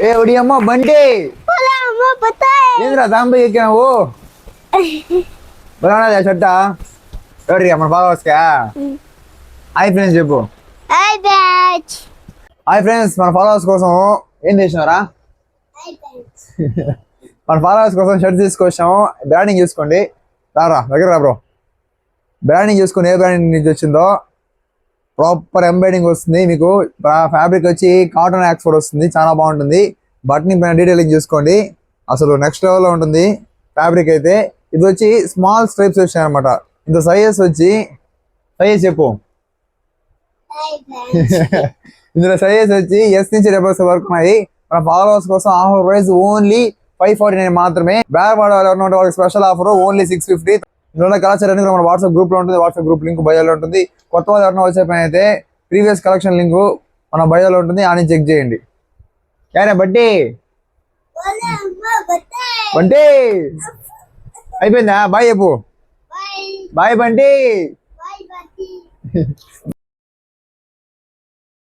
ఏ ఒడి అమ్మ బంటి ఏంద్రా దాంబై ఎక్కావు బలానా షర్టా ఎవరి మన ఫాలోవర్స్కా హాయ్ ఫ్రెండ్స్ చెప్పు హాయ్ ఫ్రెండ్స్ మన ఫాలోవర్స్ కోసం ఏం చేసినారా మన ఫాలోవర్స్ కోసం షర్ట్ తీసుకొచ్చాము బ్రాండింగ్ చూసుకోండి రారా దగ్గర రా బ్రో బ్రాండింగ్ చూసుకుని ఏ బ్రాండింగ్ నుంచి వచ్చిందో ప్రాపర్ ఎంబ్రాయిడింగ్ వస్తుంది మీకు ఫ్యాబ్రిక్ వచ్చి కాటన్ యాక్స్ఫోర్డ్ వస్తుంది చాలా బాగుంటుంది బటన్ పైన డీటెయిలింగ్ చూసుకోండి అసలు నెక్స్ట్ లెవెల్లో ఉంటుంది ఫ్యాబ్రిక్ అయితే ఇది వచ్చి స్మాల్ స్ట్రైప్స్ వచ్చాయి అనమాట ఇంత సైజెస్ వచ్చి సైజ్ చెప్పు ఇందులో సైజెస్ వచ్చి ఎస్ నుంచి డబల్స్ వరకు ఉన్నాయి మన ఫాలోవర్స్ కోసం ఆఫర్ ప్రైస్ ఓన్లీ 549 మాత్రమే బ్యాగ్ వాళ్ళకి స్పెషల్ ఆఫర్ ఓన్లీ 650 ఇందులో కలెక్షన్ అన్ని మన వాట్సాప్ గ్రూప్ లో ఉంటుంది వాట్సాప్ గ్రూప్ లింక్ బయోలో ఉంటుంది కొత్త వాళ్ళు ఎవరైనా వచ్చే పని అయితే ప్రీవియస్ కలెక్షన్ లింక్ మన బయోలో ఉంటుంది అని చెక్ చేయండి యారే బడ్డీ బంటి అయిపోయిందా బాయ్ చెప్పు బాయ్ బంటి